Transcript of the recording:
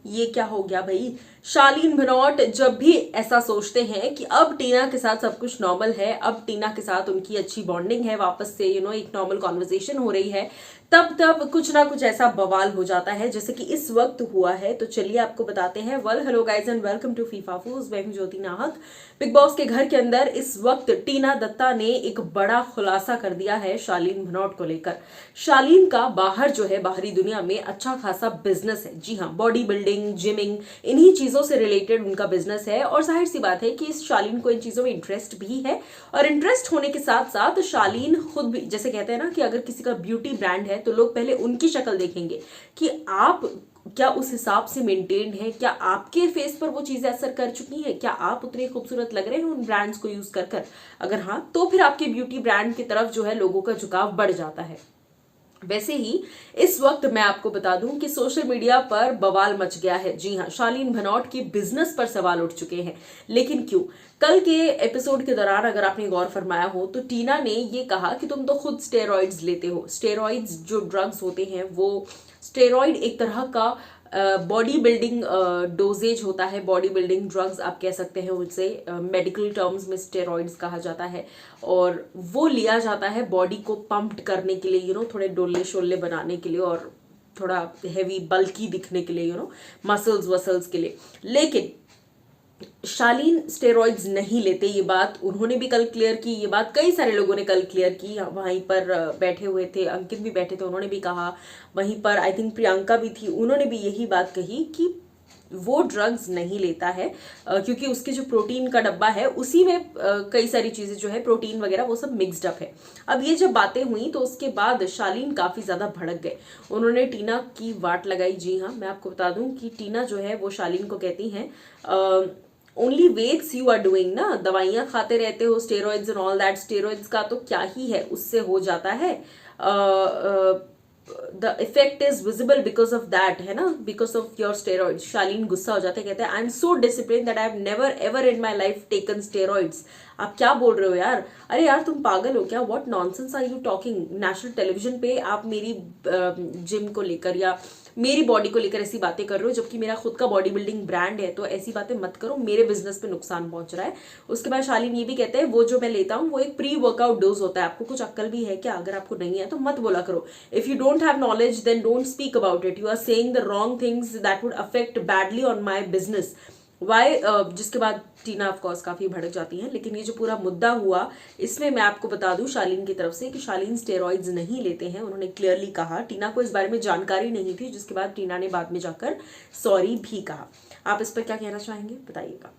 ये क्या हो गया भाई। शालीन भनोट जब भी ऐसा सोचते हैं कि अब टीना के साथ सब कुछ नॉर्मल है, अब टीना के साथ उनकी अच्छी बॉन्डिंग है, वापस से एक नॉर्मल कॉन्वर्जेशन हो रही है, तब तब कुछ ना कुछ ऐसा बवाल हो जाता है जैसे कि इस वक्त हुआ है। तो चलिए आपको बताते हैं। Well hello guys and welcome to फीफा फूज। मैं हूं ज्योति नाहक। बिग बॉस के घर के अंदर इस वक्त टीना दत्ता ने एक बड़ा खुलासा कर दिया है शालीन भनोट को लेकर। शालीन का बाहर जो है, बाहरी दुनिया में अच्छा खासा बिजनेस है। जी हाँ, बॉडी बिल्डिंग, जिमिंग, इन्हीं चीजों से रिलेटेड उनका बिजनेस है। और जाहिर सी बात है कि इस शालीन को इन चीजों में इंटरेस्ट भी है। और इंटरेस्ट होने के साथ साथ शालीन खुद भी, जैसे कहते हैं ना कि अगर किसी का ब्यूटी ब्रांड है तो लोग पहले उनकी शक्ल देखेंगे कि आप क्या उस हिसाब से मेंटेन्ड है, क्या आपके फेस पर वो चीजें असर कर चुकी हैं, क्या आप उतने खूबसूरत लग रहे हैं उन ब्रांड्स को यूज कर कर। अगर हाँ, तो फिर आपके ब्यूटी ब्रांड की तरफ जो है लोगों का झुकाव बढ़ जाता है। वैसे ही इस वक्त मैं आपको बता दूं कि सोशल मीडिया पर बवाल मच गया है। जी हाँ, शालीन भनोट के बिजनेस पर सवाल उठ चुके हैं। लेकिन क्यों? कल के एपिसोड के दौरान अगर आपने गौर फरमाया हो तो टीना ने ये कहा कि तुम तो खुद स्टेरॉइड्स लेते हो। स्टेरॉइड्स जो ड्रग्स होते हैं, वो स्टेरॉइड एक तरह का बॉडी बिल्डिंग डोजेज होता है, बॉडी बिल्डिंग ड्रग्स आप कह सकते हैं उनसे। मेडिकल टर्म्स में स्टेरॉइड्स कहा जाता है। और वो लिया जाता है बॉडी को पंप्ड करने के लिए, थोड़े डोले शोले बनाने के लिए और थोड़ा हैवी बल्की दिखने के लिए, मसल्स वसल्स के लिए। लेकिन शालीन स्टेरॉइड्स नहीं लेते, ये बात उन्होंने भी कल क्लियर की। ये बात कई सारे लोगों ने कल क्लियर की। वहीं पर बैठे हुए थे, अंकित भी बैठे थे, उन्होंने भी कहा। वहीं पर आई थिंक प्रियंका भी थी, उन्होंने भी यही बात कही कि वो ड्रग्स नहीं लेता है क्योंकि उसके जो प्रोटीन का डब्बा है उसी में कई सारी चीजें जो है, प्रोटीन वगैरह वो सब मिक्स्ड अप है। अब ये जब बातें हुई तो उसके बाद शालीन काफी ज्यादा भड़क गए। उन्होंने टीना की वाट लगाई। जी हाँ, मैं आपको बता दूं कि टीना जो है वो शालीन को कहती हैं, only weights you are doing ना, दवाइयां खाते रहते हो, steroids and all that. Steroids का तो क्या ही है, उससे हो जाता है। The effect is visible because of that, है ना, because of your steroids. Shaleen गुस्सा हो जाते हैं, कहते हैं I am so discipline that I have never ever in my life taken steroids. आप क्या बोल रहे हो यार? अरे यार तुम पागल हो क्या? What nonsense are you talking? National television पे आप मेरी जिम को लेकर या मेरी बॉडी को लेकर ऐसी बातें कर रहे हो, जबकि मेरा खुद का बॉडी बिल्डिंग ब्रांड है। तो ऐसी बातें मत करो, मेरे बिजनेस पे नुकसान पहुंच रहा है। उसके बाद शालीन ये भी कहते हैं वो जो मैं लेता हूँ वो एक प्री वर्कआउट डोज होता है। आपको कुछ अक्ल भी है क्या? अगर आपको नहीं है तो मत बोला करो। If you don't have knowledge then don't speak about it. You are saying the wrong things that would affect badly on my business. वाई जिसके बाद टीना ऑफ कोर्स काफी भड़क जाती हैं। लेकिन ये जो पूरा मुद्दा हुआ, इसमें मैं आपको बता दूं शालीन की तरफ से कि शालीन स्टेरॉइड्स नहीं लेते हैं। उन्होंने क्लियरली कहा। टीना को इस बारे में जानकारी नहीं थी, जिसके बाद टीना ने बाद में जाकर सॉरी भी कहा। आप इस पर क्या कहना चाहेंगे, बताइएगा।